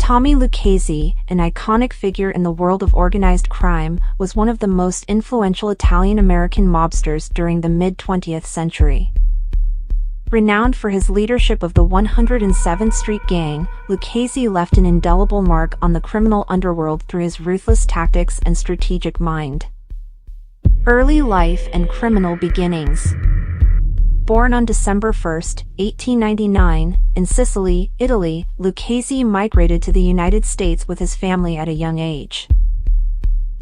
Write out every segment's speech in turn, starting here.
Tommy Lucchese, an iconic figure in the world of organized crime, was one of the most influential Italian-American mobsters during the mid-20th century. Renowned for his leadership of the 107th Street Gang, Lucchese left an indelible mark on the criminal underworld through his ruthless tactics and strategic mind. Early life and criminal beginnings. Born on December 1, 1899, in Sicily, Italy, Lucchese migrated to the United States with his family at a young age.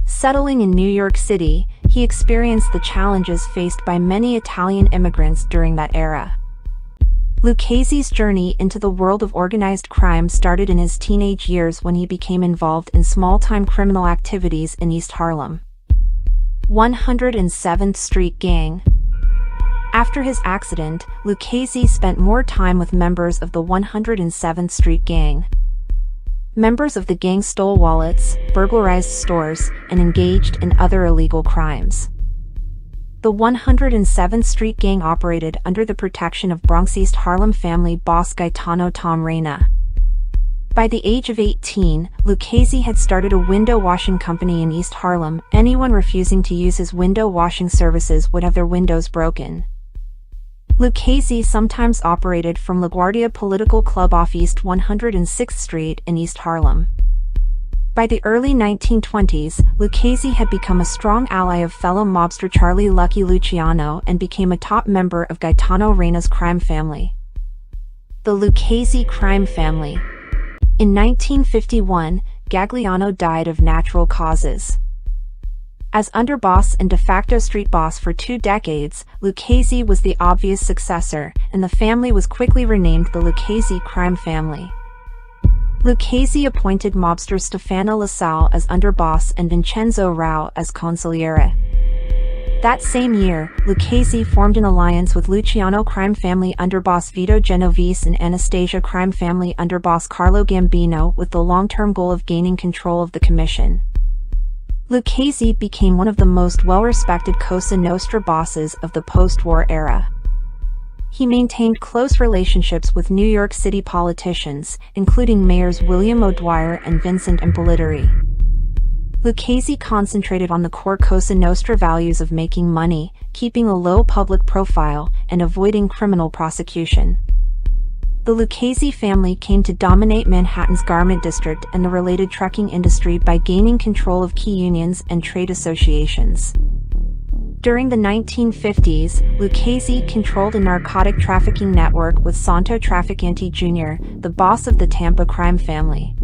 Settling in New York City, he experienced the challenges faced by many Italian immigrants during that era. Lucchese's journey into the world of organized crime started in his teenage years when he became involved in small-time criminal activities in East Harlem. 107th Street Gang. After his accident, Lucchese spent more time with members of the 107th Street Gang. Members of the gang stole wallets, burglarized stores, and engaged in other illegal crimes. The 107th Street Gang operated under the protection of Bronx East Harlem family boss Gaetano Tom Reyna. By the age of 18, Lucchese had started a window washing company in East Harlem. Anyone refusing to use his window washing services would have their windows broken. Lucchese sometimes operated from LaGuardia Political Club off East 106th Street in East Harlem. By the early 1920s, Lucchese had become a strong ally of fellow mobster Charlie Lucky Luciano and became a top member of Gaetano Reyna's crime family. The Lucchese crime family. In 1951, Gagliano died of natural causes. As underboss and de facto street boss for 2 decades, Lucchese was the obvious successor, and the family was quickly renamed the Lucchese crime family. Lucchese appointed mobster Stefano Lassalle as underboss and Vincenzo Rao as consigliere. That same year, Lucchese formed an alliance with Luciano crime family underboss Vito Genovese and Anastasia crime family underboss Carlo Gambino with the long-term goal of gaining control of the commission. Lucchese became one of the most well-respected Cosa Nostra bosses of the post-war era. He maintained close relationships with New York City politicians, including mayors William O'Dwyer and Vincent Impoliteri. Lucchese concentrated on the core Cosa Nostra values of making money, keeping a low public profile, and avoiding criminal prosecution. The Lucchese family came to dominate Manhattan's garment district and the related trucking industry by gaining control of key unions and trade associations. During the 1950s, Lucchese controlled a narcotic trafficking network with Santo Trafficante Jr., the boss of the Tampa crime family.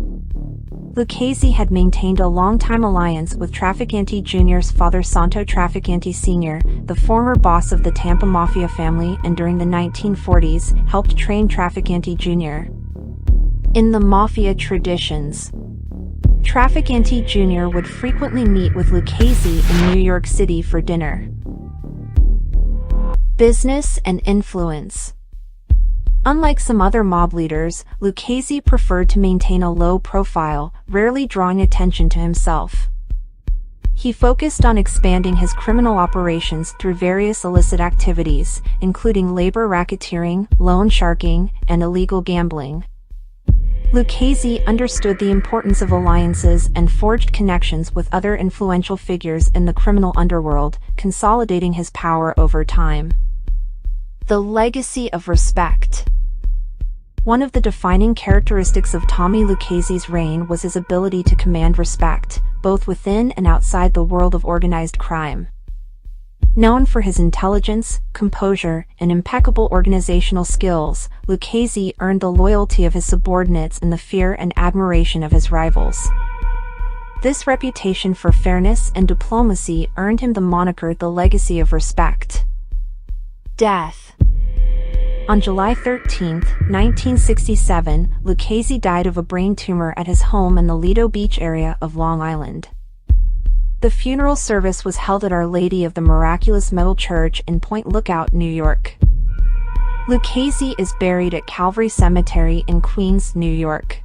Lucchese had maintained a long-time alliance with Trafficante Jr.'s father Santo Trafficante Sr., the former boss of the Tampa Mafia family, and during the 1940s, helped train Trafficante Jr. in the Mafia traditions. Trafficante Jr. would frequently meet with Lucchese in New York City for dinner. Business and influence. Unlike some other mob leaders, Lucchese preferred to maintain a low profile, rarely drawing attention to himself. He focused on expanding his criminal operations through various illicit activities, including labor racketeering, loan sharking, and illegal gambling. Lucchese understood the importance of alliances and forged connections with other influential figures in the criminal underworld, consolidating his power over time. The legacy of respect. One of the defining characteristics of Tommy Lucchese's reign was his ability to command respect, both within and outside the world of organized crime. Known for his intelligence, composure, and impeccable organizational skills, Lucchese earned the loyalty of his subordinates and the fear and admiration of his rivals. This reputation for fairness and diplomacy earned him the moniker the Legacy of Respect. Death. On July 13, 1967, Lucchese died of a brain tumor at his home in the Lido Beach area of Long Island. The funeral service was held at Our Lady of the Miraculous Medal Church in Point Lookout, New York. Lucchese is buried at Calvary Cemetery in Queens, New York.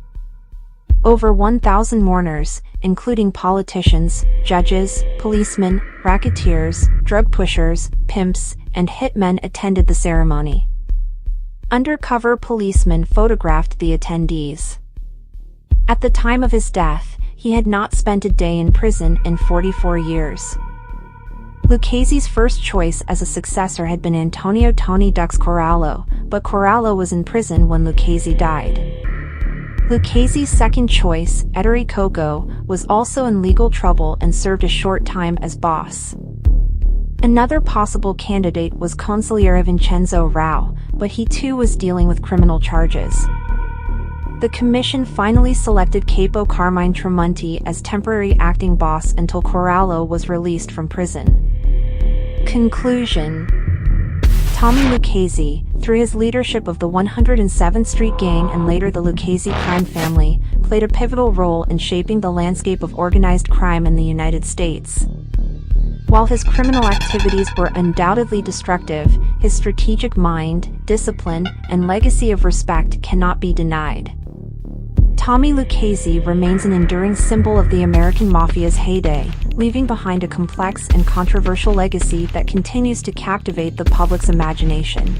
Over 1,000 mourners, including politicians, judges, policemen, racketeers, drug pushers, pimps, and hitmen, attended the ceremony. Undercover policemen photographed the attendees. At the time of his death, he had not spent a day in prison in 44 years. Lucchese's first choice as a successor had been Antonio Tony Dux Corallo, but Corallo was in prison when Lucchese died. Lucchese's second choice, Ettore Coco, was also in legal trouble and served a short time as boss. Another possible candidate was Consigliere Vincenzo Rao, but he too was dealing with criminal charges. The commission finally selected Capo Carmine Tremonti as temporary acting boss until Corallo was released from prison. Conclusion: Tommy Lucchese, through his leadership of the 107th Street Gang and later the Lucchese crime family, played a pivotal role in shaping the landscape of organized crime in the United States. While his criminal activities were undoubtedly destructive, his strategic mind, discipline, and legacy of respect cannot be denied. Tommy Lucchese remains an enduring symbol of the American Mafia's heyday, leaving behind a complex and controversial legacy that continues to captivate the public's imagination.